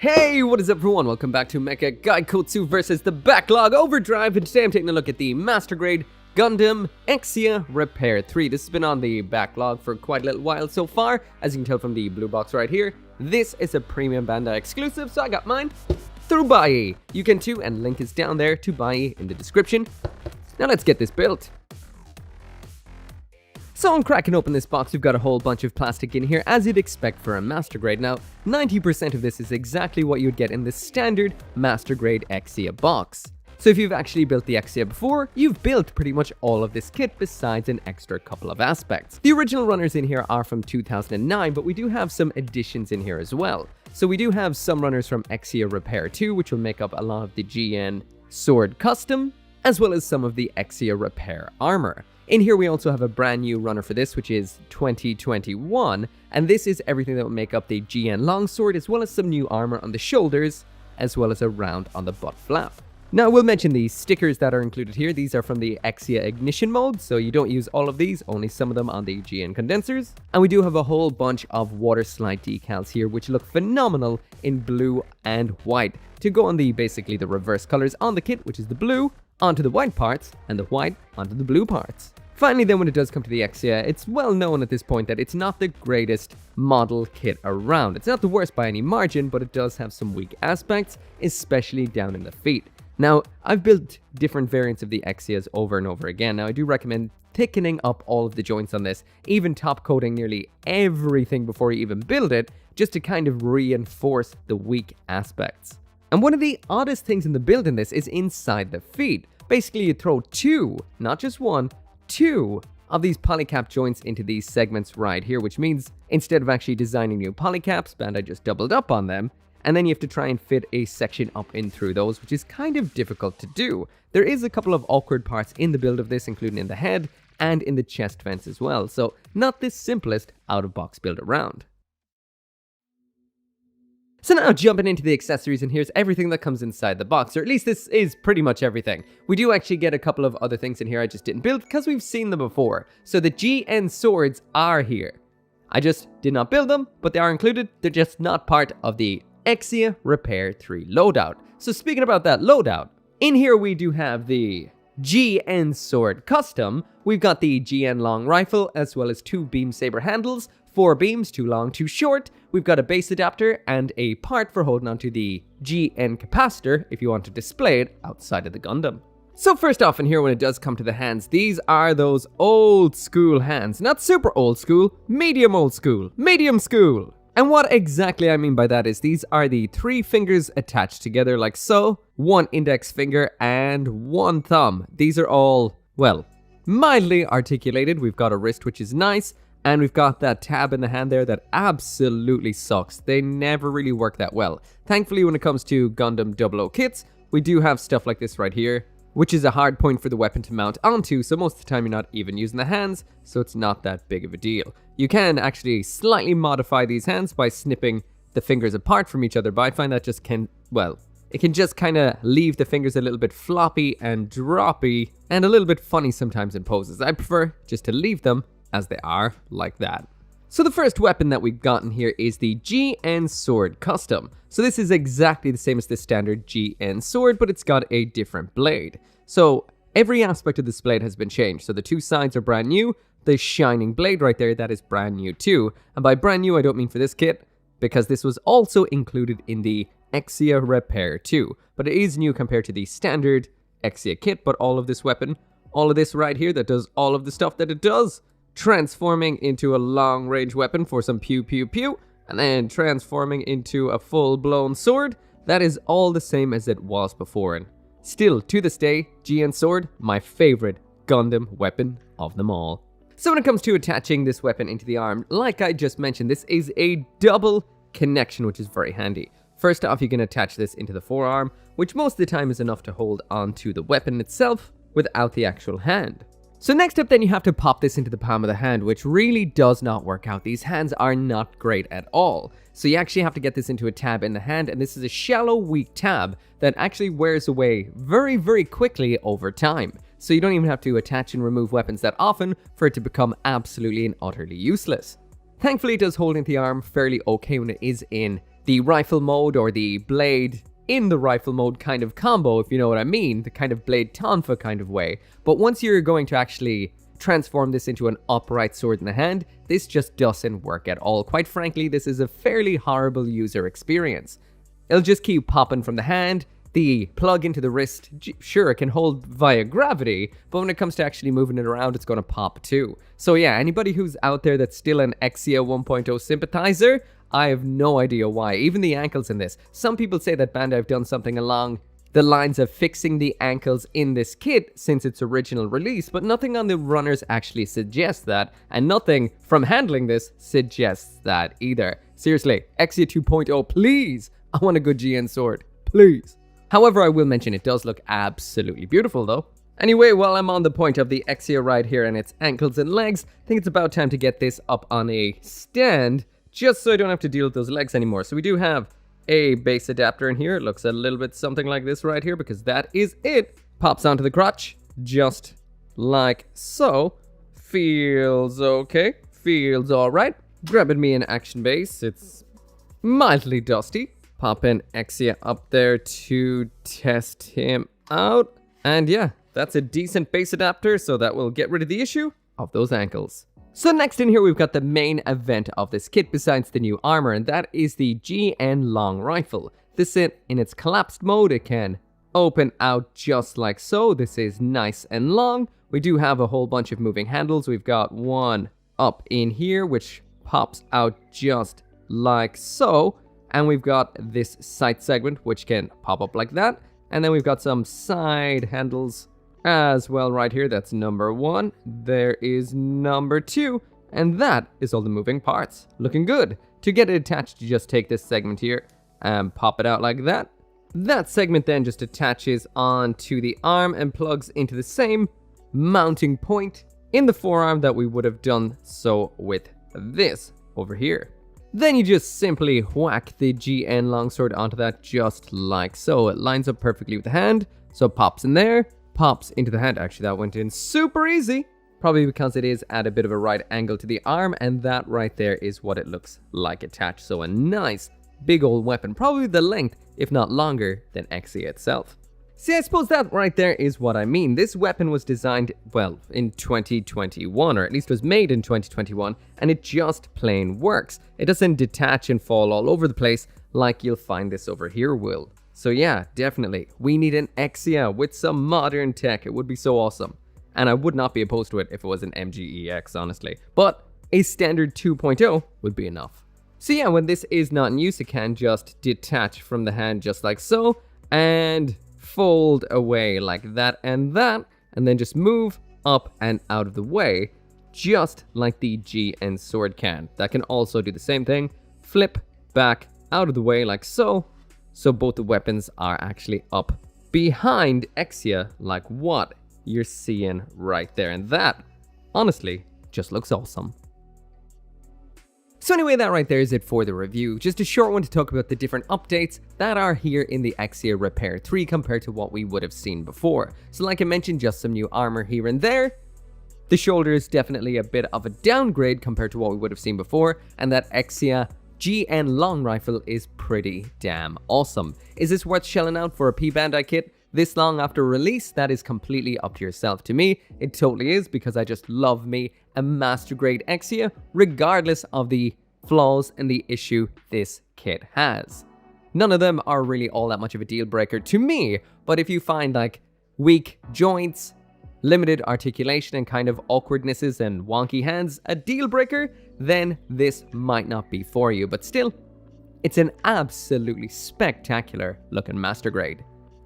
Hey, what is up everyone? Welcome back to Mecha Gaikotsu vs. the Backlog Overdrive, and today I'm taking a look at the Master Grade Gundam Exia Repair 3. This has been on the backlog for quite a little while so far, as you can tell from the blue box right here. This is a premium Bandai exclusive, so I got mine through Haiii. You can too, and link is down there to Haiii in the description. Now let's get this built. So I'm cracking open this box. We've got a whole bunch of plastic in here, as you'd expect for a Master Grade. Now, 90% of this is exactly what you'd get in the standard Master Grade Exia box. So if you've actually built the Exia before, you've built pretty much all of this kit besides an extra couple of aspects. The original runners in here are from 2009, but we do have some additions in here as well. So we do have some runners from Exia Repair 2, which will make up a lot of the GN Sword Custom, as well as some of the Exia Repair armor. In here we also have a brand new runner for this, which is 2021, and this is everything that will make up the GN Longsword, as well as some new armor on the shoulders, as well as a round on the butt flap. Now, we'll mention the stickers that are included here. These are from the Exia Ignition mode, so you don't use all of these, only some of them on the GN condensers. And we do have a whole bunch of water slide decals here, which look phenomenal in blue and white, to go on basically the reverse colors on the kit, which is the blue onto the white parts, and the white onto the blue parts. Finally then, when it does come to the Exia, it's well known at this point that it's not the greatest model kit around. It's not the worst by any margin, but it does have some weak aspects, especially down in the feet. Now, I've built different variants of the Exias over and over again. Now, I do recommend thickening up all of the joints on this, even top coating nearly everything before you even build it, just to kind of reinforce the weak aspects. And one of the oddest things in the build in this is inside the feet. Basically, you throw two, not just one, two of these polycap joints into these segments right here, which means instead of actually designing new polycaps, Bandai just doubled up on them, and then you have to try and fit a section up in through those, which is kind of difficult to do. There is a couple of awkward parts in the build of this, including in the head and in the chest vents as well, so not the simplest out-of-box build around. So now jumping into the accessories, and here's everything that comes inside the box, or at least this is pretty much everything. We do actually get a couple of other things in here I just didn't build because we've seen them before. So the GN swords are here. I just did not build them, but they are included. They're just not part of the Exia Repair 3 loadout. So speaking about that loadout, in here we do have the GN Sword Custom. We've got the GN Long Rifle, as well as two beam saber handles, 4 beams, 2 long, 2 short. We've got a base adapter and a part for holding onto the GN capacitor if you want to display it outside of the Gundam. So first off in here, when it does come to the hands, these are those old school hands. Not super old school, medium old school, medium school. And what exactly I mean by that is these are the 3 fingers attached together like so, 1 index finger and 1 thumb. These are all, well, mildly articulated. We've got a wrist, which is nice. And we've got that tab in the hand there that absolutely sucks. They never really work that well. Thankfully, when it comes to Gundam 00 kits, we do have stuff like this right here, which is a hard point for the weapon to mount onto, so most of the time you're not even using the hands, so it's not that big of a deal. You can actually slightly modify these hands by snipping the fingers apart from each other, but I find that just can, well, it can just kind of leave the fingers a little bit floppy and droppy, and a little bit funny sometimes in poses. I prefer just to leave them as they are, like that. So the first weapon that we've gotten here is the GN Sword Custom. So this is exactly the same as the standard GN Sword, but it's got a different blade. So every aspect of this blade has been changed. So the 2 sides are brand new, the shining blade right there, that is brand new too. And by brand new, I don't mean for this kit, because this was also included in the Exia Repair 2. But it is new compared to the standard Exia kit, but all of this weapon, all of this right here that does all of the stuff that it does, transforming into a long-range weapon for some pew pew pew, and then transforming into a full-blown sword, that is all the same as it was before. And still, to this day, GN Sword, my favorite Gundam weapon of them all. So when it comes to attaching this weapon into the arm, like I just mentioned, this is a double connection, which is very handy. First off, you can attach this into the forearm, which most of the time is enough to hold onto the weapon itself without the actual hand. So next up then, you have to pop this into the palm of the hand, which really does not work out. These hands are not great at all. So you actually have to get this into a tab in the hand, and this is a shallow, weak tab that actually wears away very, very quickly over time. So you don't even have to attach and remove weapons that often for it to become absolutely and utterly useless. Thankfully, it does hold into the arm fairly okay when it is in the rifle mode or the blade in the rifle mode kind of combo, if you know what I mean, the kind of blade tonfa kind of way. But once you're going to actually transform this into an upright sword in the hand, this just doesn't work at all. Quite frankly, this is a fairly horrible user experience. It'll just keep popping from the hand. The plug into the wrist, sure, it can hold via gravity, but when it comes to actually moving it around, it's going to pop too. So yeah, anybody who's out there that's still an Exia 1.0 sympathizer, I have no idea why. Even the ankles in this. Some people say that Bandai have done something along the lines of fixing the ankles in this kit since its original release, but nothing on the runners actually suggests that, and nothing from handling this suggests that either. Seriously, Exia 2.0, please! I want a good GN sword, please. However, I will mention it does look absolutely beautiful though. Anyway, while I'm on the point of the Exia right here and its ankles and legs, I think it's about time to get this up on a stand, just so I don't have to deal with those legs anymore. So we do have a base adapter in here. It looks a little bit something like this right here, because that is it. Pops onto the crotch, just like so. Feels okay, feels alright. Grabbing me an action base, it's mildly dusty. Popping Exia up there to test him out. And yeah, that's a decent base adapter, so that will get rid of the issue of those ankles. So next in here, we've got the main event of this kit besides the new armor, and that is the GN long rifle. This in its collapsed mode, it can open out just like so. This is nice and long. We do have a whole bunch of moving handles. We've got one up in here, which pops out just like so. And we've got this sight segment, which can pop up like that. And then we've got some side handles as well right here. That's number 1. There is number 2. And that is all the moving parts. Looking good. To get it attached, you just take this segment here and pop it out like that. That segment then just attaches onto the arm and plugs into the same mounting point in the forearm that we would have done so with this over here. Then you just simply whack the GN longsword onto that just like so. It lines up perfectly with the hand, so it pops in there, pops into the hand. Actually, that went in super easy, probably because it is at a bit of a right angle to the arm, and that right there is what it looks like attached. So a nice big old weapon, probably the length, if not longer, than Exia itself. See, I suppose that right there is what I mean. This weapon was designed, well, in 2021, or at least was made in 2021, and it just plain works. It doesn't detach and fall all over the place like you'll find this over here will. So yeah, definitely, we need an Exia with some modern tech. It would be so awesome. And I would not be opposed to it if it was an MGEX, honestly. But a standard 2.0 would be enough. So yeah, when this is not in use, it can just detach from the hand just like so, and fold away like that, and then just move up and out of the way, just like the GN sword can. That can also do the same thing, flip back out of the way like so, so both the weapons are actually up behind Exia, like what you're seeing right there, and that, honestly, just looks awesome. So anyway, that right there is it for the review. Just a short one to talk about the different updates that are here in the Exia Repair 3 compared to what we would have seen before. So like I mentioned, just some new armor here and there. The shoulder is definitely a bit of a downgrade compared to what we would have seen before, and that Exia GN long rifle is pretty damn awesome. Is this worth shelling out for a P-Bandai kit this long after release? That is completely up to yourself. To me, it totally is, because I just love me a master grade Exia, regardless of the flaws and the issue this kit has. None of them are really all that much of a deal breaker to me, but if you find like weak joints, limited articulation, and kind of awkwardnesses and wonky hands a deal breaker, then this might not be for you. But still, it's an absolutely spectacular looking master grade.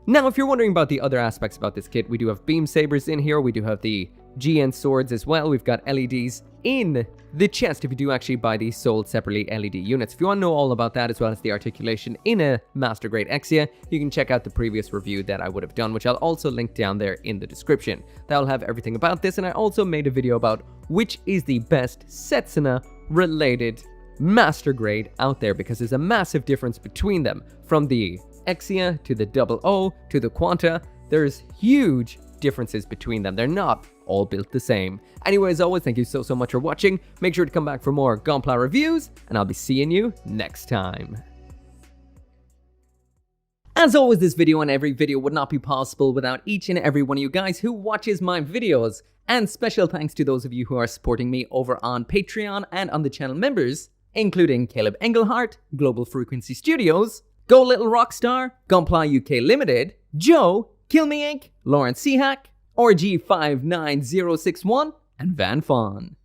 Now, if you're wondering about the other aspects about this kit, we do have beam sabers in here, we do have the GN swords as well, we've got LEDs in the chest if you do actually buy these sold separately LED units. If you want to know all about that as well as the articulation in a master grade Exia, you can check out the previous review that I would have done, which I'll also link down there in the description. That'll have everything about this, and I also made a video about which is the best Setsuna related master grade out there, because there's a massive difference between them. From the Exia to the 00 to the Quanta, there's huge differences between them. They're not all built the same. Anyway, as always, thank you so much for watching. Make sure to come back for more Gunpla reviews, and I'll be seeing you next time. As always, this video and every video would not be possible without each and every one of you guys who watches my videos. And special thanks to those of you who are supporting me over on Patreon and on the channel members, including Caleb Engelhart, Global Frequency Studios, Go Little Rockstar, Gunpla UK Limited, Joe, Kill Me Inc., Lauren Seahack, RG59061, and Van Fawn.